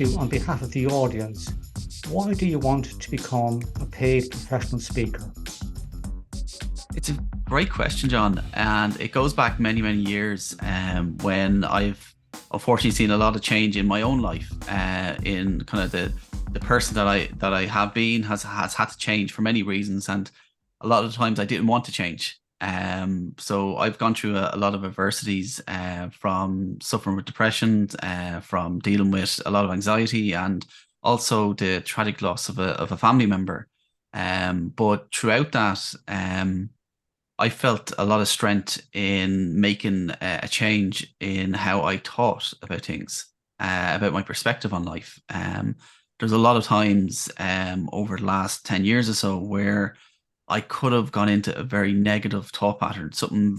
ask you on behalf of the audience, why do you want to become a paid professional speaker? It's a great question, John, and it goes back many, many years when I've unfortunately seen a lot of change in my own life. In kind of the person that I have been has had to change for many reasons, and a lot of the times I didn't want to change. So I've gone through a lot of adversities from suffering with depression, from dealing with a lot of anxiety, and also the tragic loss of a family member. But throughout that, I felt a lot of strength in making a change in how I thought about things, about my perspective on life. There's a lot of times over the last 10 years or so where I could have gone into a very negative thought pattern, something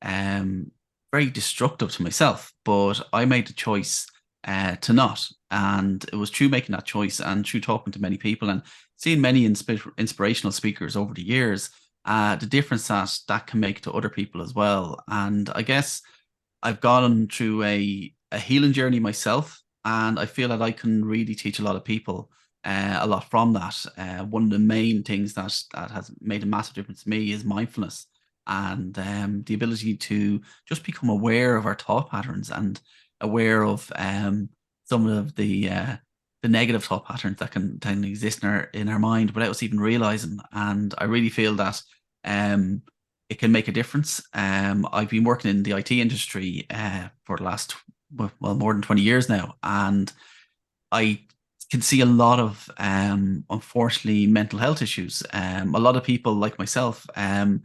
um, very destructive to myself. But I made the choice to not. And it was through making that choice and through talking to many people and seeing many inspirational speakers over the years, the difference that can make to other people as well. And I guess I've gone through a healing journey myself, and I feel that I can really teach a lot of people a lot from that. One of the main things that has made a massive difference to me is mindfulness and the ability to just become aware of our thought patterns and aware of some of the negative thought patterns that can exist in our mind without us even realizing. And I really feel that um, it can make a difference. I've been working in the IT industry for the last well more than 20 years now, and I can see a lot of unfortunately mental health issues. A lot of people like myself. I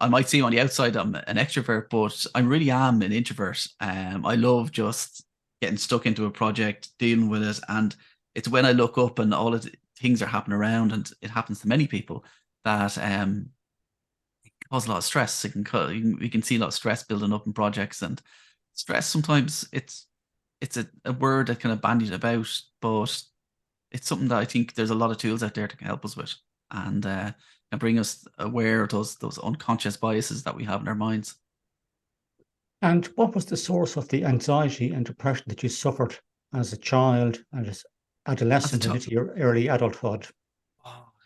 might seem on the outside I'm an extrovert, but I really am an introvert. I love just getting stuck into a project, dealing with it, and it's when I look up and all of the things are happening around, and it happens to many people that cause a lot of stress. We can see a lot of stress building up in projects, and stress sometimes it's a word that kind of bandied about, but it's something that I think there's a lot of tools out there that can help us with and can bring us aware of those unconscious biases that we have in our minds. And what was the source of the anxiety and depression that you suffered as a child and as As a adolescent and child, into your early adulthood?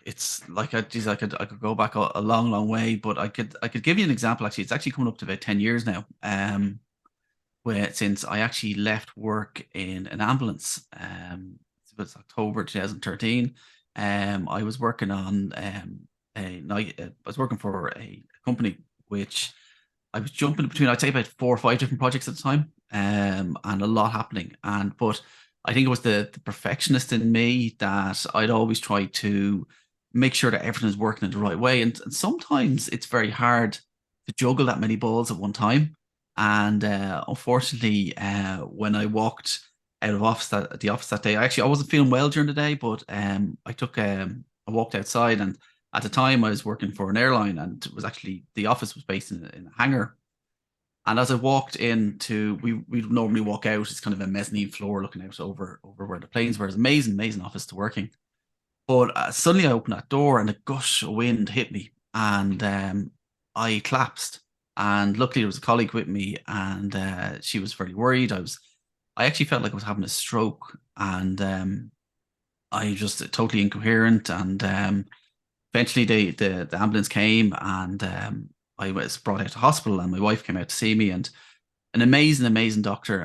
it's like geez, I could go back a long, long way, but I could give you an example. Actually, it's actually coming up to about 10 years now. Where since I actually left work in an ambulance, it was October 2013. I was working on a night. I was working for a company which I was jumping between. I'd say about 4 or 5 different projects at the time, and a lot happening. But I think it was the perfectionist in me that I'd always try to make sure that everything is working in the right way. And sometimes it's very hard to juggle that many balls at one time. And unfortunately, when I walked out of the office that day, I wasn't feeling well during the day, but I walked outside, and at the time I was working for an airline, and it was actually the office was based in a hangar. And as I walked into, we normally walk out. It's kind of a mezzanine floor looking out over where the planes were. It's an amazing, amazing office to working. But suddenly I opened that door and a gush of wind hit me, and I collapsed. And luckily there was a colleague with me, and she was very worried. I actually felt like I was having a stroke, and I just totally incoherent. And eventually the ambulance came, and I was brought out to hospital, and my wife came out to see me, and an amazing, amazing doctor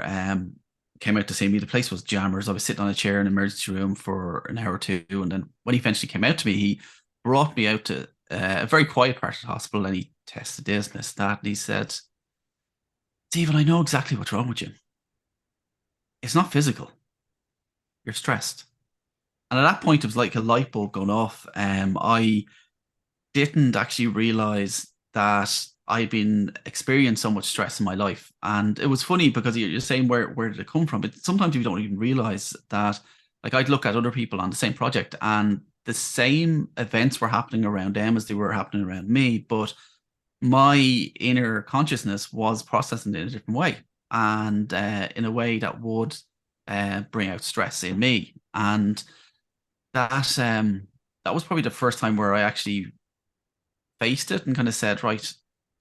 came out to see me. The place was jammers. I was sitting on a chair in an emergency room for an hour or two, and then when he eventually came out to me, he brought me out to a very quiet part of the hospital, and he tested this and this that, and he said, "Stephen, I know exactly what's wrong with you. It's not physical. You're stressed." And at that point, it was like a light bulb going off. I didn't actually realize that I'd been experiencing so much stress in my life. And it was funny because you're saying where did it come from? But sometimes you don't even realize that. Like I'd look at other people on the same project, and the same events were happening around them as they were happening around me, but my inner consciousness was processing it in a different way, and in a way that would bring out stress in me. And that was probably the first time where I actually faced it and kind of said, right,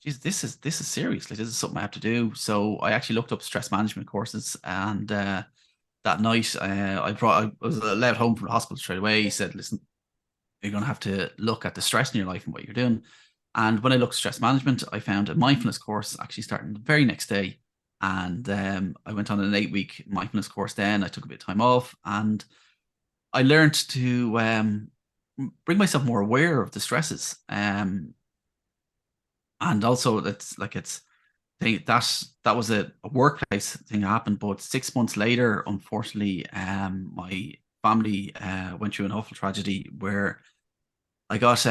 geez, this is serious. Like this is something I have to do. So I actually looked up stress management courses, and that night, I was led home from the hospital straight away. He said, "Listen, you're going to have to look at the stress in your life and what you're doing." And when I looked at stress management, I found a mindfulness course actually starting the very next day. And I went on an 8-week mindfulness course then. I took a bit of time off and I learned to bring myself more aware of the stresses. And also that was a workplace thing that happened. But 6 months later, unfortunately, my family went through an awful tragedy where I got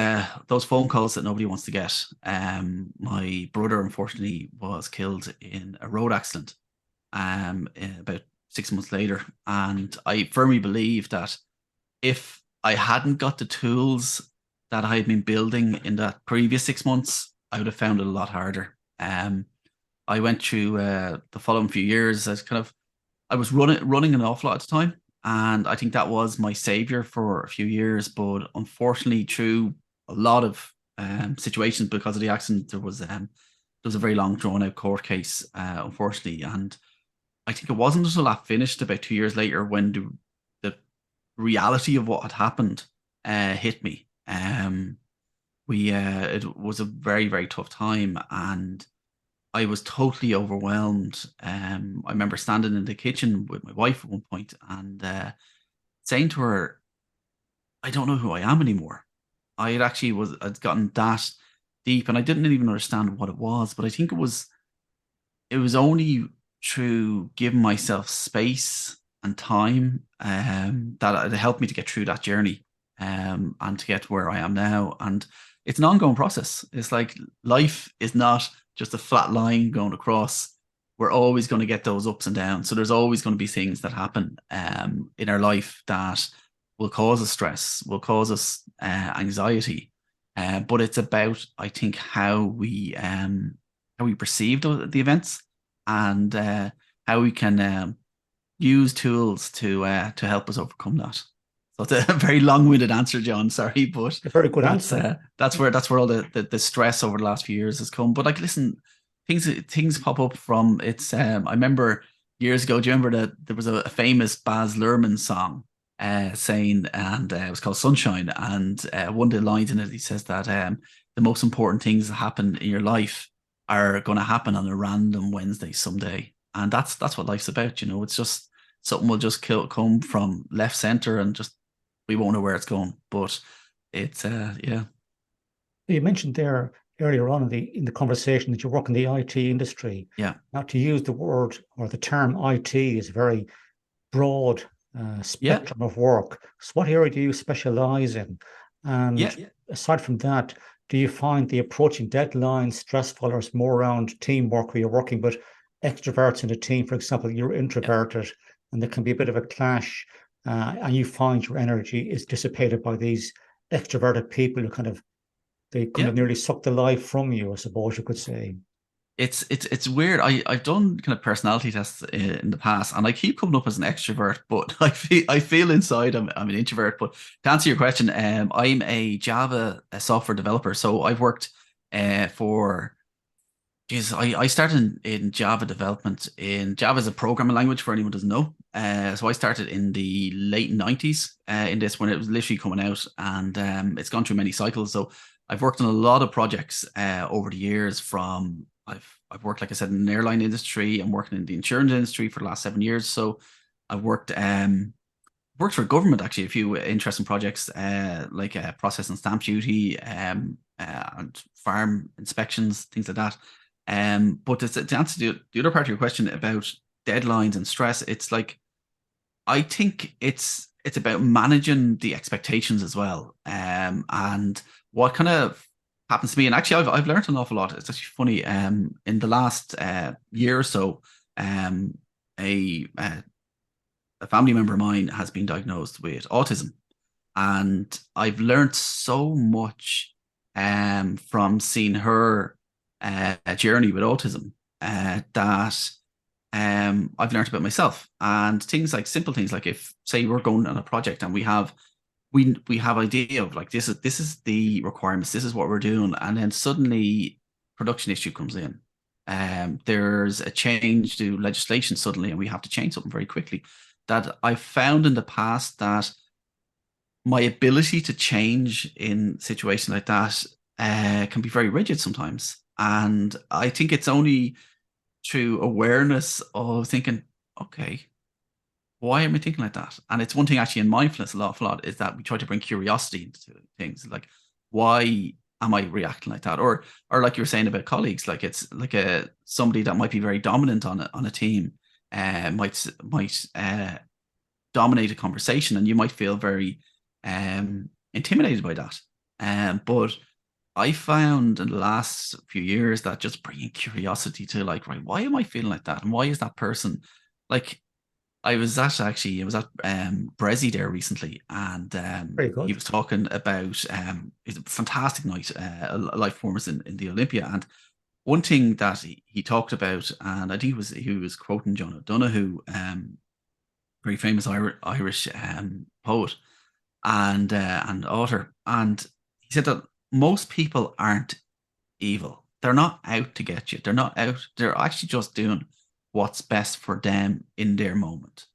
those phone calls that nobody wants to get. My brother, unfortunately, was killed in a road accident about 6 months later. And I firmly believe that if I hadn't got the tools that I had been building in that previous 6 months, I would have found it a lot harder. I went through the following few years as I was running an awful lot at the time. And I think that was my savior for a few years. But unfortunately, through a lot of situations because of the accident, there was a very long drawn out court case, unfortunately. And I think it wasn't until that finished about 2 years later when the reality of what had happened hit me. It was a very, very tough time, and I was totally overwhelmed. I remember standing in the kitchen with my wife at one point and saying to her, "I don't know who I am anymore." I'd gotten that deep, and I didn't even understand what it was. But I think it was only through giving myself space and time that it helped me to get through that journey and to get to where I am now. And it's an ongoing process. It's like life is not just a flat line going across. We're always going to get those ups and downs. So there's always going to be things that happen in our life that will cause us stress, will cause us anxiety. But it's about, I think, how we perceive the events and how we can use tools to help us overcome that. So it's a very long-winded answer, John. Sorry, but A very good answer. That's where all the stress over the last few years has come. But like, listen, things pop up from it's. I remember years ago. Do you remember that there was a famous Baz Luhrmann song saying, and it was called Sunshine, and one of the lines in it, he says that the most important things that happen in your life are going to happen on a random Wednesday someday, and that's what life's about. You know, it's just something will just come from left center and just we won't know where it's going. But it's yeah. You mentioned there earlier on in the conversation that you work in the IT industry. Yeah. Now, to use the word or the term IT is a very broad spectrum of work. So what area do you specialize in? And aside from that, do you find the approaching deadlines stressful, or is more around teamwork where you're working with extroverts in a team? For example, you're introverted and there can be a bit of a clash and you find your energy is dissipated by these extroverted people who they nearly suck the life from you, I suppose you could say. It's weird. I've done kind of personality tests in the past, and I keep coming up as an extrovert, but I feel inside I'm an introvert. But to answer your question, I'm a Java software developer, so I've worked for. Geez, I started in Java development. Java is a programming language for anyone who doesn't know. So I started in the late 90s in this when it was literally coming out, and it's gone through many cycles. So I've worked on a lot of projects over the years. I've worked, like I said, in the airline industry. I'm working in the insurance industry for the last 7 years. So I've worked for government, actually, a few interesting projects like processing stamp duty and farm inspections, things like that. But to answer the other part of your question about deadlines and stress, it's like I think it's about managing the expectations as well. And what kind of happens to me, and actually I've learned an awful lot. It's actually funny. In the last year or so, a family member of mine has been diagnosed with autism, and I've learned so much from seeing her journey with autism that I've learned about myself, and simple things like, if say we're going on a project and we have idea of like this is the requirements, this is what we're doing, and then suddenly production issue comes in. There's a change to legislation suddenly, and we have to change something very quickly. that I've found in the past that my ability to change in situations like that can be very rigid sometimes. And I think it's only through awareness of thinking, okay, why am I thinking like that? And it's one thing actually in mindfulness a lot is that we try to bring curiosity into things like, why am I reacting like that? Or like you were saying about colleagues, like it's like somebody that might be very dominant on a team might dominate a conversation, and you might feel very intimidated by that. But I found in the last few years that just bringing curiosity to, like, right, why am I feeling like that? And why is that person like, I was at Brezzy there recently, and Very he good. was talking about it's a fantastic night, live performance in the Olympia. And one thing that he talked about, and I think he was quoting John O'Donoghue, very famous Irish poet and author, and he said that most people aren't evil. They're not out to get you. They're not out. They're actually just doing what's best for them in their moment.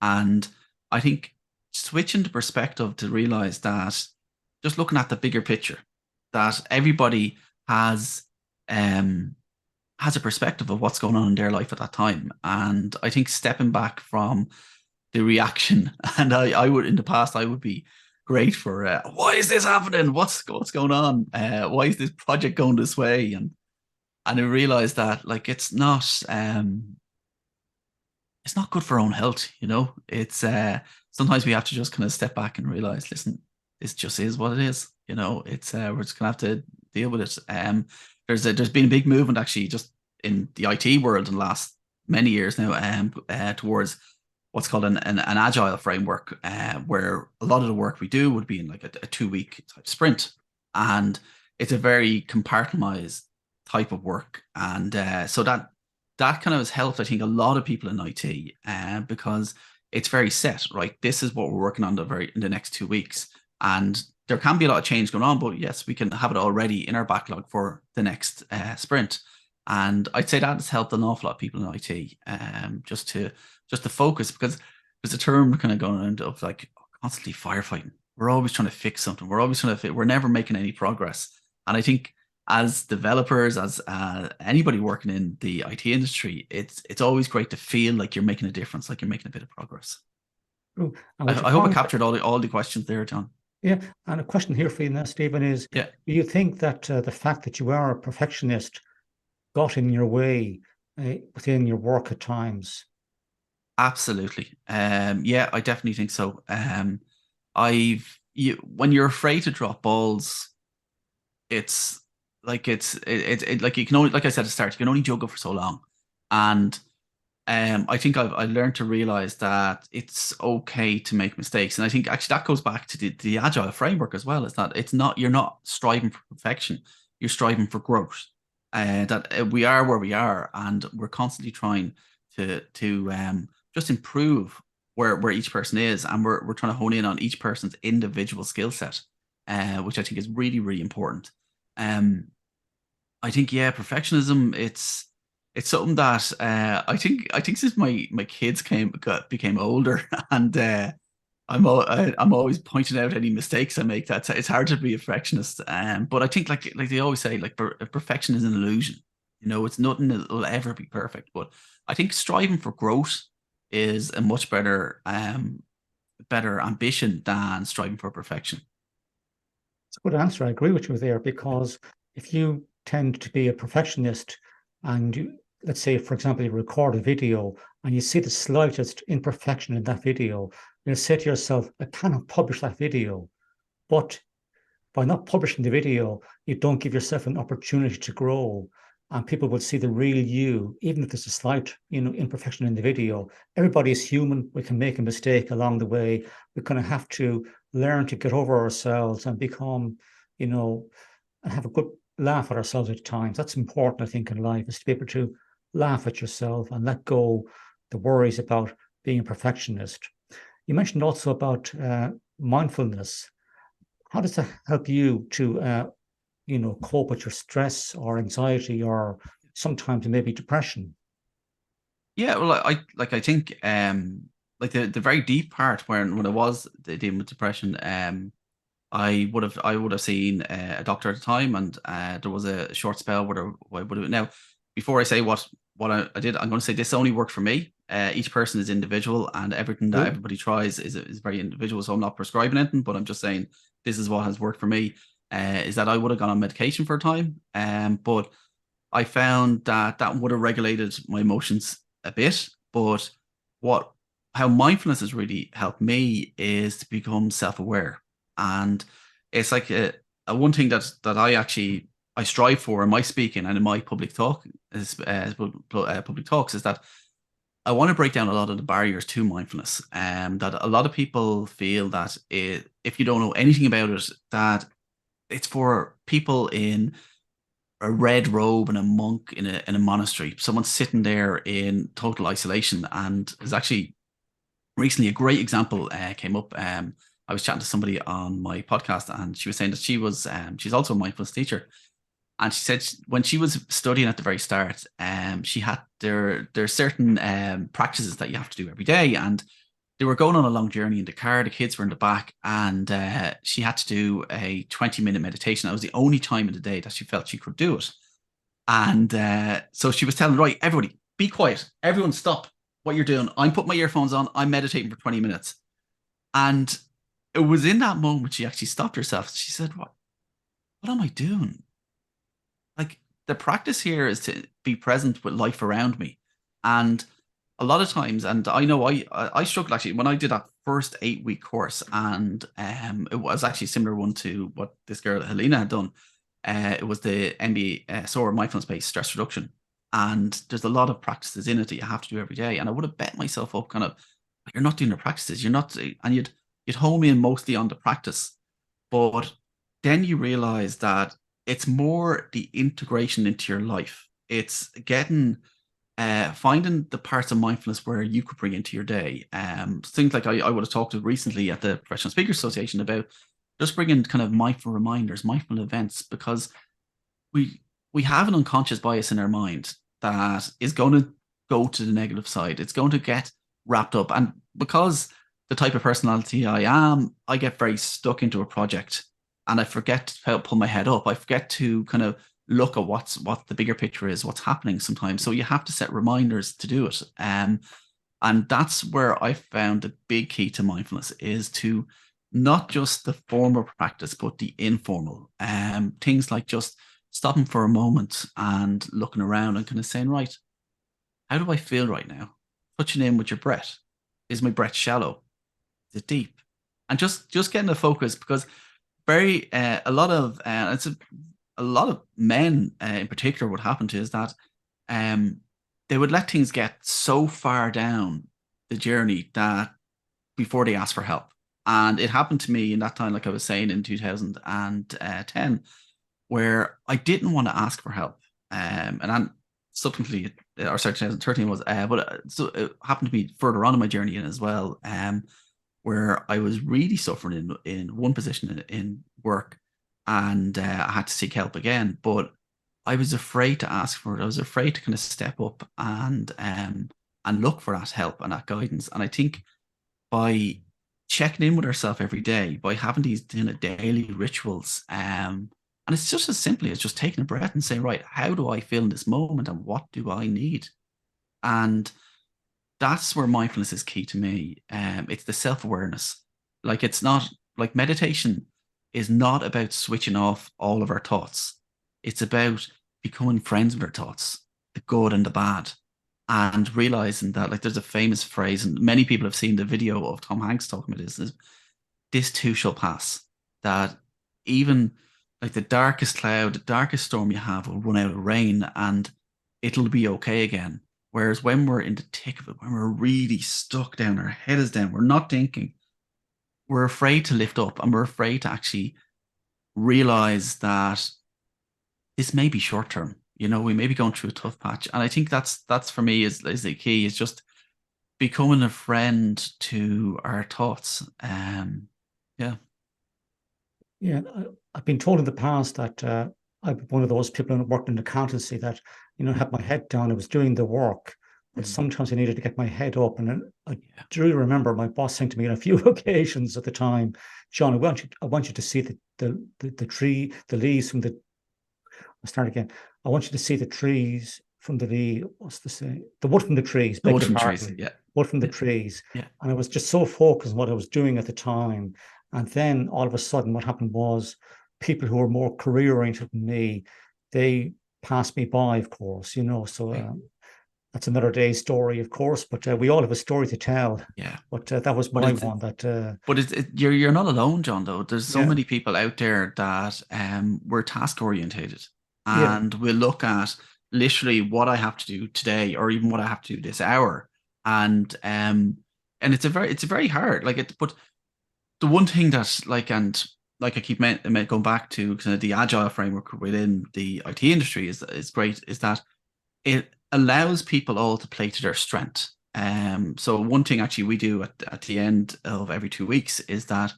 And I think switching the perspective to realize that, just looking at the bigger picture, that everybody has um has a perspective of what's going on in their life at that time. And I think stepping back from the reaction, and I would, in the past, I would be great for why is this happening? What's going on? Why is this project going this way? And I realized that, like, it's not good for our own health, you know. It's sometimes we have to just kind of step back and realize, listen, this just is what it is, you know. It's we're just gonna have to deal with it. There's been a big movement actually just in the IT world in the last many years now, towards what's called an agile framework, where a lot of the work we do would be in like a 2 week type sprint, and it's a very compartmentalized type of work. And so that kind of has helped, I think, a lot of people in IT, because it's very set, right? This is what we're working on in the next 2 weeks. And there can be a lot of change going on, but yes, we can have it already in our backlog for the next sprint. And I'd say that has helped an awful lot of people in IT, just to focus, because there's a term kind of going around of like constantly firefighting. We're always trying to fix something. We're always trying to we're never making any progress. And I think as developers, as anybody working in the IT industry, it's always great to feel like you're making a difference, like you're making a bit of progress. True. And I hope I captured all the questions there, John. yeah, and a question here for you now, Stephen, is: Yeah. do you think that the fact that you are a perfectionist got in your way within your work at times? Absolutely. Yeah, I definitely think so. When you're afraid to drop balls, it's like like you can only, like I said at the start, you can only juggle for so long. And I think I learned to realize that it's okay to make mistakes. And I think actually that goes back to the agile framework as well, is that you're not striving for perfection, you're striving for growth. That we are where we are, and we're constantly trying to just improve where each person is, and we're trying to hone in on each person's individual skill set, which I think is really, really important. I think, yeah, perfectionism, it's something that I think since my kids became older, and I'm always pointing out any mistakes I make. That it's hard to be a perfectionist. But I think, like they always say, like, perfection is an illusion. You know, it's nothing that will ever be perfect. But I think striving for growth is a much better ambition than striving for perfection. It's a good answer. I agree with you there, because if you tend to be a perfectionist and let's say, for example, you record a video and you see the slightest imperfection in that video, you'll say to yourself, I cannot publish that video. But by not publishing the video, you don't give yourself an opportunity to grow, and people will see the real you, even if there's a slight, imperfection in the video. Everybody is human. We can make a mistake along the way. We kind of have to learn to get over ourselves and become, and have a good laugh at ourselves at times. That's important, I think, in life, is to be able to laugh at yourself and let go the worries about being a perfectionist. You mentioned also about mindfulness. How does that help you to cope with your stress or anxiety, or sometimes maybe depression? Yeah, well, I think like the very deep part when I was dealing with depression, I would have seen a doctor at the time, and there was a short spell where I would have. Now, before I say what I did, I'm going to say this only worked for me. Each person is individual, and everything that Cool. everybody tries is very individual. So I'm not prescribing anything, but I'm just saying this is what has worked for me. Is that I would have gone on medication for a time, but I found that that would have regulated my emotions a bit. But what how mindfulness has really helped me is to become self-aware. And it's like a one thing that I strive for in my speaking and in my public talk public talks is that I want to break down a lot of the barriers to mindfulness. That a lot of people feel that if you don't know anything about it, that it's for people in a red robe and a monk in a monastery, someone sitting there in total isolation. And there's actually recently a great example came up. I was chatting to somebody on my podcast, and she was saying that she's also a mindfulness teacher, and she said when she was studying at the very start, she had there's certain practices that you have to do every day, and they were going on a long journey in the car. The kids were in the back, and she had to do a 20-minute meditation. That was the only time in the day that she felt she could do it. And so she was telling, right, everybody, be quiet. Everyone stop what you're doing. I'm putting my earphones on. I'm meditating for 20 minutes. And it was in that moment she actually stopped herself. She said, what am I doing? Like, the practice here is to be present with life around me. And a lot of times, and I know I struggled actually when I did that first 8-week course, and it was actually a similar one to what this girl Helena had done. It was the MBA, SOAR mindfulness based stress reduction, and there's a lot of practices in it that you have to do every day. And I would have bet myself up, kind of, you're not doing the practices, you're not, and you'd home in mostly on the practice, but then you realize that it's more the integration into your life. It's getting finding the parts of mindfulness where you could bring into your day. Things like I would have talked to recently at the Professional Speakers Association about just bringing kind of mindful reminders, mindful events, because we have an unconscious bias in our mind that is going to go to the negative side. It's going to get wrapped up. And because the type of personality I am, I get very stuck into a project and I forget to pull my head up. I forget to kind of look at what the bigger picture is, what's happening sometimes. So you have to set reminders to do it. And that's where I found the big key to mindfulness is to not just the formal practice, but the informal. Things like just stopping for a moment and looking around and kind of saying, right, how do I feel right now? Touching in with your breath. Is my breath shallow? Is it deep? And just getting the focus, because a lot of a lot of men in particular, what happened to is that they would let things get so far down the journey that before they ask for help. And it happened to me in that time, like I was saying, in 2010, where I didn't want to ask for help. And then subsequently, or sorry, 2013 was, but so it happened to be further on in my journey in as well, where I was really suffering in one position in work, and I had to seek help again. But I was afraid to ask for it. I was afraid to kind of step up and look for that help and that guidance. And I think by checking in with ourselves every day, by having these kind of daily rituals, and it's just as simply as just taking a breath and saying, right, how do I feel in this moment and what do I need? And that's where mindfulness is key to me. It's the self-awareness. Like, it's not like meditation is not about switching off all of our thoughts. It's about becoming friends with our thoughts, the good and the bad, and realizing that, like, there's a famous phrase, and many people have seen the video of Tom Hanks talking about this, is this too shall pass. That even like the darkest cloud, the darkest storm you have will run out of rain and it'll be okay again. Whereas when we're in the thick of it, when we're really stuck down, our head is down, we're not thinking, we're afraid to lift up, and we're afraid to actually realize that this may be short term. You know, we may be going through a tough patch. And I think that's for me is the key, is just becoming a friend to our thoughts. Yeah. Yeah, I've been told in the past that I'm one of those people who worked in accountancy that, had my head down. I was doing the work, but sometimes I needed to get my head up. And I do remember my boss saying to me on a few occasions at the time, John, I want you to see the tree, the leaves from the. I'll start again. I want you to see the trees from what's the say? The wood from the trees. The Beg wood your from pardon. trees. Yeah. Wood from the trees. Yeah. And I was just so focused on what I was doing at the time. And then all of a sudden, what happened was people who were more career oriented than me, they passed me by, of course, So that's another day's story, of course. But we all have a story to tell. Yeah. But that was my one. That. But you're not alone, John. Though there's so Yeah. many people out there that we're task orientated, Yeah. and we'll look at literally what I have to do today, or even what I have to do this hour, and it's a very hard But the one thing that like I keep going back to kind of the agile framework within the IT industry is great, is that it allows people all to play to their strength. So one thing actually we do at the end of every 2 weeks is that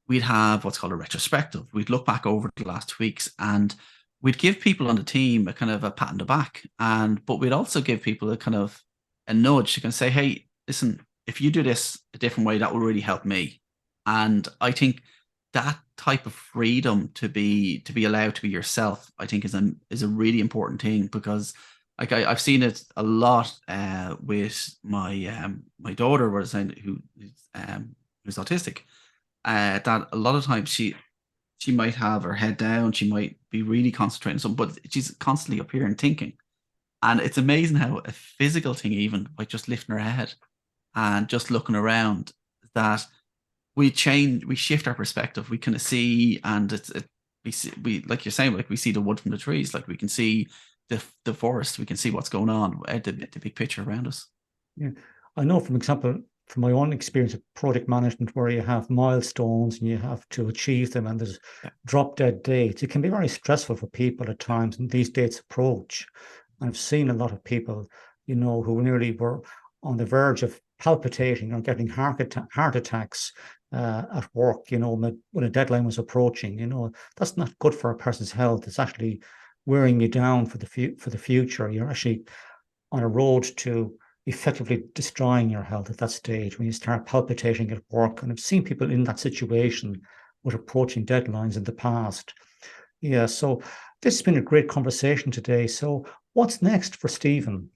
we'd have what's called a retrospective. We'd look back over the last 2 weeks, and we'd give people on the team a kind of a pat on the back, but we'd also give people a kind of a nudge to kind of say, hey, listen, if you do this a different way, that will really help me. And I think that type of freedom to be allowed to be yourself, I think is a really important thing, because like I've seen it a lot with my daughter, who's autistic. That a lot of times she might have her head down, she might be really concentrating on something, but she's constantly up here and thinking. And it's amazing how a physical thing, even by just lifting her head and just looking around, that we shift our perspective. We kind of see, and we like you're saying, like we see the wood from the trees, like we can see the forest, we can see what's going on, the big picture around us. Yeah, I know from my own experience of project management, where you have milestones and you have to achieve them, and there's drop dead dates. It can be very stressful for people at times, and these dates approach. And I've seen a lot of people, who nearly were on the verge of palpitating or getting heart attacks at work, when a deadline was approaching. That's not good for a person's health. It's actually wearing you down for the future. You're actually on a road to effectively destroying your health at that stage when you start palpitating at work. And I've seen people in that situation with approaching deadlines in the past. Yeah, so this has been a great conversation today. So what's next for Stephen?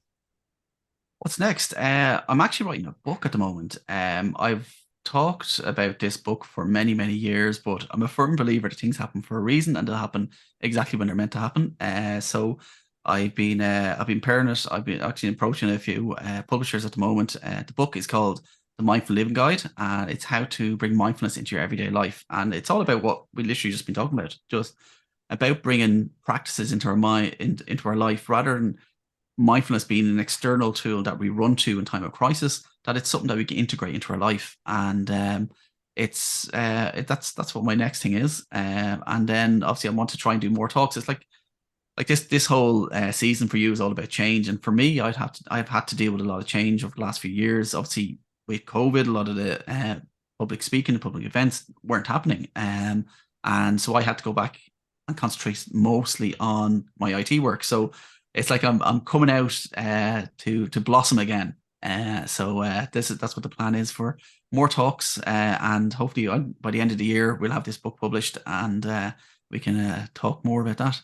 What's next? I'm actually writing a book at the moment. I've talked about this book for many, many years, but I'm a firm believer that things happen for a reason, and they'll happen exactly when they're meant to happen. So I've been pairing it. I've been actually approaching a few publishers at the moment. The book is called The Mindful Living Guide, and it's how to bring mindfulness into your everyday life. And it's all about what we literally just been talking about, just about bringing practices into our mind, into our life, rather than mindfulness being an external tool that we run to in time of crisis, that it's something that we can integrate into our life. And that's what my next thing is. And then obviously I want to try and do more talks. It's like this whole season for you is all about change. And for me, I've had to deal with a lot of change over the last few years. Obviously with COVID, a lot of the public speaking and public events weren't happening. And so I had to go back and concentrate mostly on my IT work. So it's like I'm coming out to blossom again. That's what the plan is, for more talks, and hopefully by the end of the year we'll have this book published, and we can talk more about that.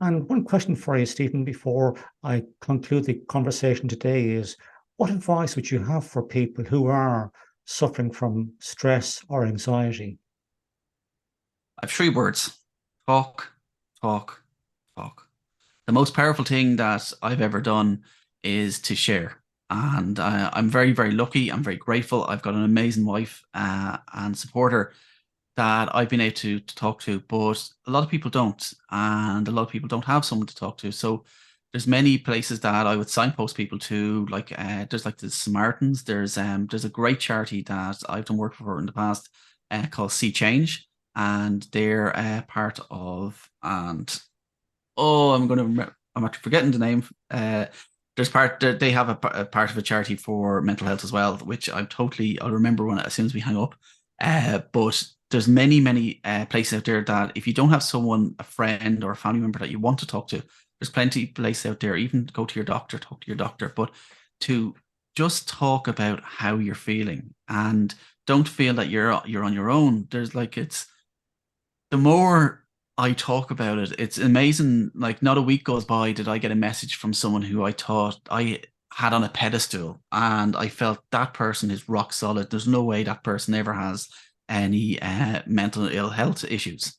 And one question for you, Stephen, before I conclude the conversation today is, what advice would you have for people who are suffering from stress or anxiety? I have 3 words: talk, talk, talk. The most powerful thing that I've ever done is to share. And I'm very, very lucky. I'm very grateful. I've got an amazing wife and supporter that I've been able to talk to, but a lot of people don't. And a lot of people don't have someone to talk to. So there's many places that I would signpost people to, like there's like the Samaritans. There's a great charity that I've done work for in the past called See Change. And they're part of, and I'm actually forgetting the name. They have a part of a charity for mental health as well, which I'll remember as soon as we hang up. But there's many places out there that if you don't have someone, a friend or a family member that you want to talk to, There's plenty of places out there. Even go to your doctor, talk to your doctor, but to just talk about how you're feeling and don't feel that you're on your own. There's like it's the more I talk about it, it's amazing. Like not a week goes by did I get a message from someone who I thought I had on a pedestal, and I felt that person is rock solid. There's no way that person ever has any mental ill health issues,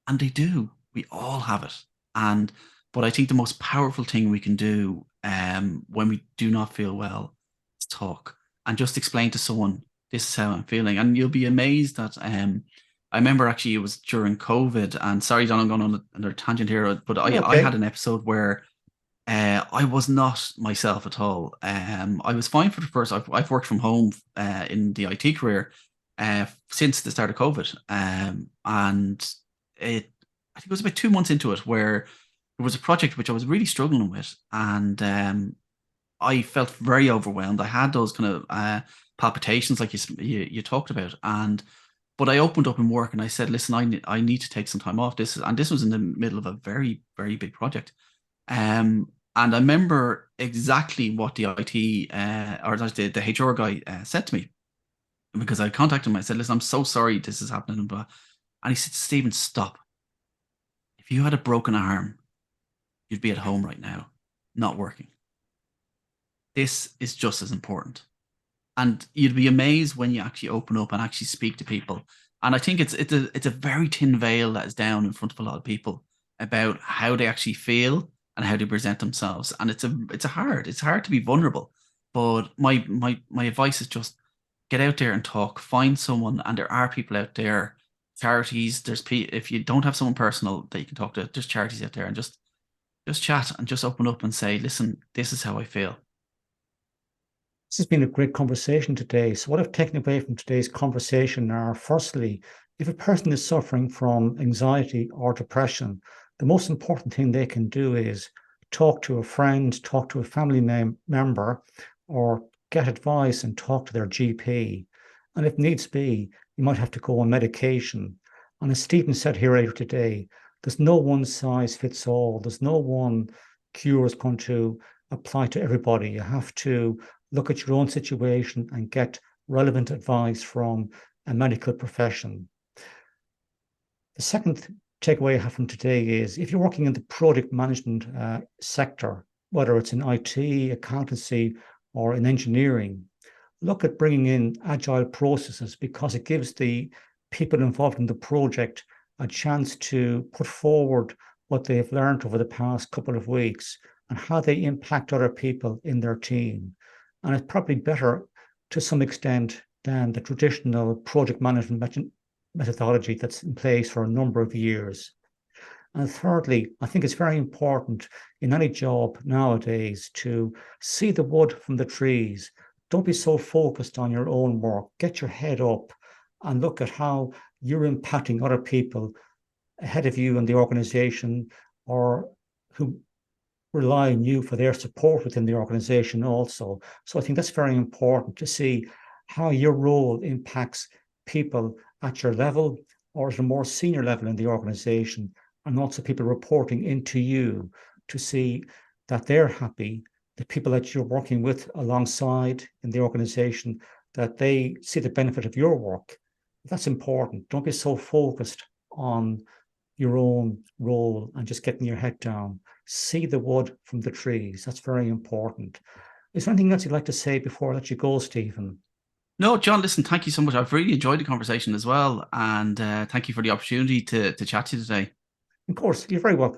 and they do. We all have it, and but I think the most powerful thing we can do when we do not feel well is talk and just explain to someone this is how I'm feeling, and you'll be amazed that I remember actually it was during COVID, and sorry, John, I'm going on another tangent here, but I had an episode where I was not myself at all. I was fine for the first. I've worked from home in the IT career since the start of COVID, and I think it was about 2 months into it where there was a project which I was really struggling with, and I felt very overwhelmed. I had those kind of palpitations, like you talked about, but I opened up in work and I said, "Listen, I need to take some time off." This was in the middle of a very very big project, and I remember exactly what the IT or the HR guy said to me, because I contacted him. I said, "Listen, I'm so sorry this is happening," and he said, "Stephen, stop. If you had a broken arm, you'd be at home right now, not working. This is just as important." And you'd be amazed when you actually open up and actually speak to people. And I think it's a very thin veil that is down in front of a lot of people about how they actually feel and how they present themselves. And it's hard to be vulnerable. But my advice is just get out there and talk. Find someone, and there are people out there, charities. If you don't have someone personal that you can talk to, there's charities out there, and just chat and just open up and say, "Listen, this is how I feel." This has been a great conversation today. So what I've taken away from today's conversation are, firstly, if a person is suffering from anxiety or depression, the most important thing they can do is talk to a friend, talk to a family member, or get advice and talk to their GP. And if needs be, you might have to go on medication. And as Stephen said here earlier today, there's no one size fits all. There's no one cure is going to apply to everybody. You have to look at your own situation and get relevant advice from a medical profession. The second takeaway I have from today is, if you're working in the project management sector, whether it's in IT, accountancy, or in engineering, look at bringing in agile processes, because it gives the people involved in the project a chance to put forward what they've learned over the past couple of weeks and how they impact other people in their team. And it's probably better to some extent than the traditional project management methodology that's in place for a number of years. And thirdly, I think it's very important in any job nowadays to see the wood from the trees. Don't be so focused on your own work. Get your head up and look at how you're impacting other people ahead of you in the organization, or who rely on you for their support within the organization also. So I think that's very important, to see how your role impacts people at your level or at a more senior level in the organization, and also people reporting into you, to see that they're happy, the people that you're working with alongside in the organization, that they see the benefit of your work. That's important. Don't be so focused on your own role and just getting your head down. See the wood from the trees. That's very important. Is there anything else you'd like to say before I let you go, Stephen? No, John, listen, thank you so much. I've really enjoyed the conversation as well. And thank you for the opportunity to chat to you today. Of course, you're very welcome.